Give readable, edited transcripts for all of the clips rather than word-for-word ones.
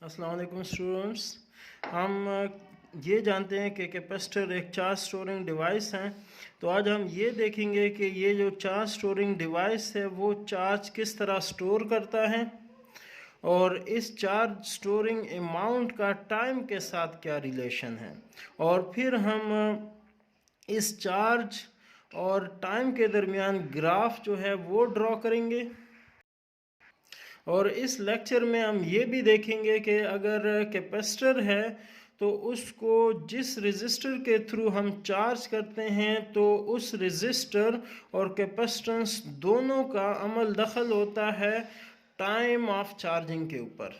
अस्सलाम वालेकुम स्टूडेंट्स। हम ये जानते हैं कि कैपेसिटर एक चार्ज स्टोरिंग डिवाइस है। तो आज हम ये देखेंगे कि ये जो चार्ज स्टोरिंग डिवाइस है वो चार्ज किस तरह स्टोर करता है और इस चार्ज स्टोरिंग अमाउंट का टाइम के साथ क्या रिलेशन है, और फिर हम इस चार्ज और टाइम के दरमियान ग्राफ जो है वो ड्रॉ करेंगे। और इस लेक्चर में हम ये भी देखेंगे कि अगर कैपेसिटर है तो उसको जिस रेजिस्टर के थ्रू हम चार्ज करते हैं तो उस रेजिस्टर और कैपेसिटेंस दोनों का अमल दखल होता है टाइम ऑफ चार्जिंग के ऊपर।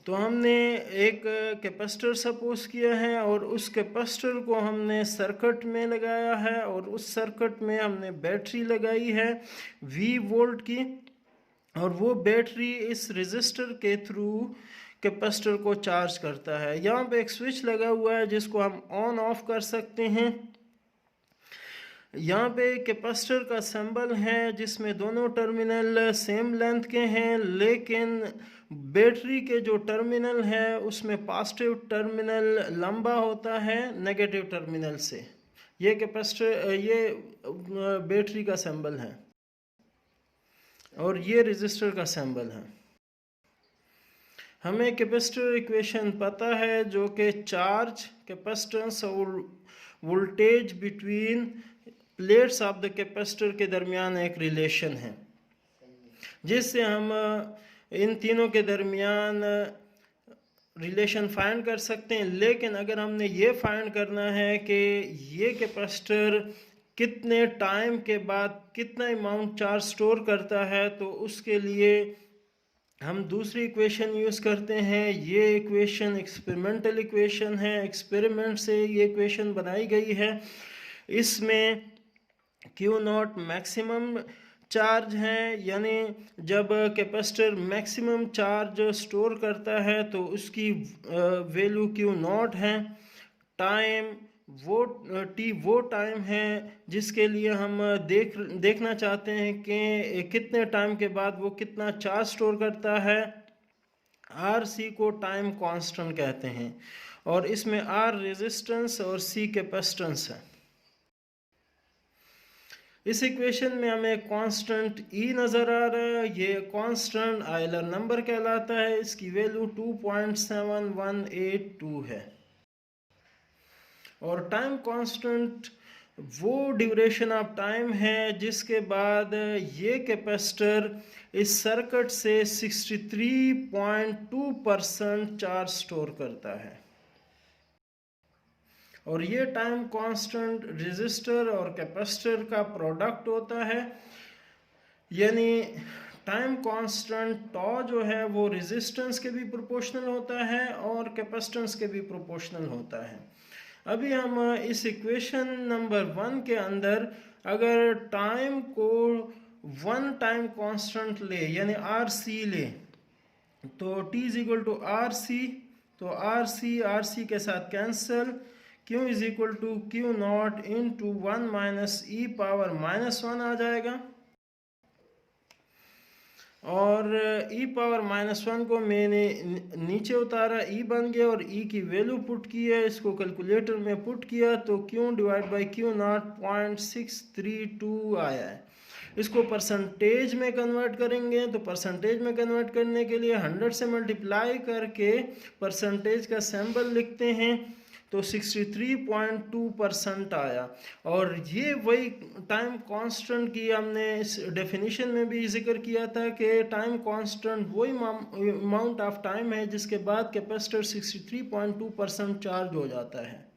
तो हमने एक कैपेसिटर सपोज किया है और उस कैपेसिटर को हमने सर्किट में लगाया है और उस सर्किट में हमने बैटरी लगाई है 20 वोल्ट की, और वो बैटरी इस रेजिस्टर के थ्रू कैपेसिटर को चार्ज करता है। यहाँ पे एक स्विच लगा हुआ है जिसको हम ऑन ऑफ कर सकते हैं। यहाँ पे कैपेसिटर का सिंबल है जिसमें दोनों टर्मिनल सेम लेंथ के हैं, लेकिन बैटरी के जो टर्मिनल है उसमें पॉजिटिव टर्मिनल लंबा होता है नेगेटिव टर्मिनल से। ये कैपेसिटर ये बैटरी का सिंबल है और ये रेजिस्टर का सिंबल है। हमें कैपेसिटर इक्वेशन पता है जो कि चार्ज, कैपेसिटेंस और voltage between plates of the capacitor के दरमियान एक रिलेशन है, जिससे हम इन तीनों के दरमियान रिलेशन फाइंड कर सकते हैं। लेकिन अगर हमने ये फाइंड करना है कि ये कैपेसिटर कितने टाइम के बाद कितना अमाउंट चार्ज स्टोर करता है, तो उसके लिए हम दूसरी इक्वेशन यूज़ करते हैं। ये इक्वेशन एक्सपेरिमेंटल इक्वेशन है, एक्सपेरिमेंट से ये इक्वेशन बनाई गई है। इसमें क्यू नॉट मैक्सिमम चार्ज है, यानी जब कैपेसिटर मैक्सिमम चार्ज स्टोर करता है तो उसकी वैल्यू क्यू नॉट है। टाइम वो टी वो टाइम है जिसके लिए हम देखना चाहते हैं कि कितने टाइम के बाद वो कितना चार्ज स्टोर करता है। आर सी को टाइम कांस्टेंट कहते हैं और इसमें आर रेजिस्टेंस और सी कैपेसिटेंस है। इस इक्वेशन में हमें कांस्टेंट ई नज़र आ रहा है। ये कांस्टेंट आयलर नंबर कहलाता है। इसकी वैल्यू 2.7182 है। और टाइम कांस्टेंट वो ड्यूरेशन ऑफ टाइम है जिसके बाद ये कैपेसिटर इस सर्किट से 63.2% चार्ज स्टोर करता है। और ये टाइम कांस्टेंट रेजिस्टर और कैपेसिटर का प्रोडक्ट होता है, यानी टाइम कांस्टेंट टॉ जो है वो रेजिस्टेंस के भी प्रोपोर्शनल होता है और कैपेसिटेंस के भी प्रोपोर्शनल होता है। अभी हम इस इक्वेशन नंबर 1 के अंदर अगर टाइम को 1 टाइम कांस्टेंट ले यानी आर सी ले तो t is equal to R C, तो आर सी के साथ cancel, q is equal to Q naught into 1 minus E power -1 आ जाएगा। और e पावर -1 को मैंने नीचे उतारा, e बन गया और e की वैल्यू पुट की है। इसको कैलकुलेटर में पुट किया तो q divide by Q not 0.632 आया है। इसको परसेंटेज में कन्वर्ट करेंगे तो परसेंटेज में कन्वर्ट करने के लिए 100 से मल्टीप्लाई करके परसेंटेज का सिंबल लिखते हैं तो 63.2% आया। और ये वही टाइम कांस्टेंट की हमने इस डेफिनेशन में भी जिक्र किया था कि टाइम कांस्टेंट वही अमाउंट ऑफ टाइम है जिसके बाद कैपेसिटर 63.2% चार्ज हो जाता है।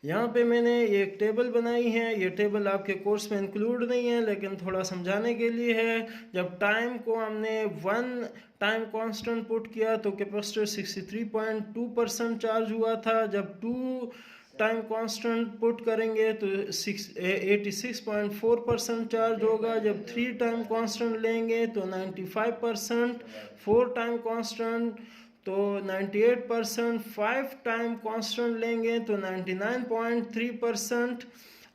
यहाँ पे मैंने एक टेबल बनाई है। ये टेबल आपके कोर्स में इंक्लूड नहीं है लेकिन थोड़ा समझाने के लिए है। जब टाइम को हमने 1 टाइम कांस्टेंट पुट किया तो कैपेसिटर 63.2% चार्ज हुआ था। जब 2 टाइम कांस्टेंट पुट करेंगे तो 86.4% चार्ज होगा। जब 3 टाइम कांस्टेंट लेंगे तो 95%, 4 टाइम कांस्टेंट तो 98%, 5 टाइम कांस्टेंट लेंगे तो 99.3%,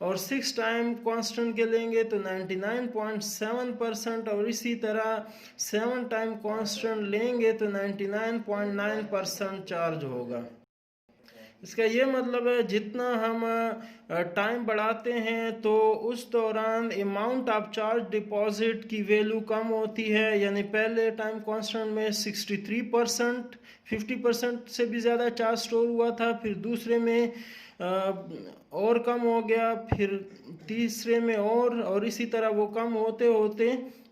और 6 टाइम कांस्टेंट के लेंगे तो 99.7%, और इसी तरह 7 टाइम कांस्टेंट लेंगे तो 99.9% चार्ज होगा। इसका ये मतलब है जितना हम टाइम बढ़ाते हैं तो उस दौरान अमाउंट ऑफ चार्ज डिपॉजिट की वैल्यू कम होती है। यानी पहले टाइम कांस्टेंट में 63%, 50% से भी ज़्यादा चार्ज स्टोर हुआ था, फिर दूसरे में और कम हो गया, फिर तीसरे में और इसी तरह वो कम होते होते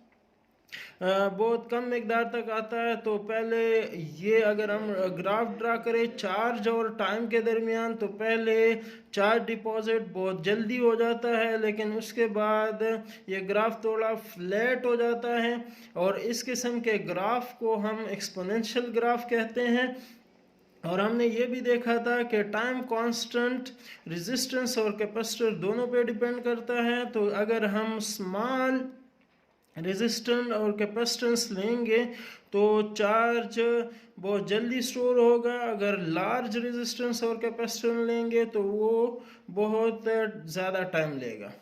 बहुत कम मिकदार तक आता है। तो पहले ये अगर हम ग्राफ ड्रा करें चार्ज और टाइम के दरमियान, तो पहले चार्ज डिपॉजिट बहुत जल्दी हो जाता है, लेकिन उसके बाद ये ग्राफ थोड़ा फ्लैट हो जाता है, और इस किस्म के ग्राफ को हम एक्सपोनेंशियल ग्राफ कहते हैं। और हमने ये भी देखा था कि टाइम कांस्टेंट रेजिस्टेंस और कैपेसिटर दोनों पे डिपेंड करता है। तो अगर हम स्मॉल रेजिस्टेंस और कैपेसिटेंस लेंगे तो चार्ज बहुत जल्दी स्टोर होगा, अगर लार्ज रेजिस्टेंस और कैपेसिटेंस लेंगे तो वो बहुत ज़्यादा टाइम लेगा।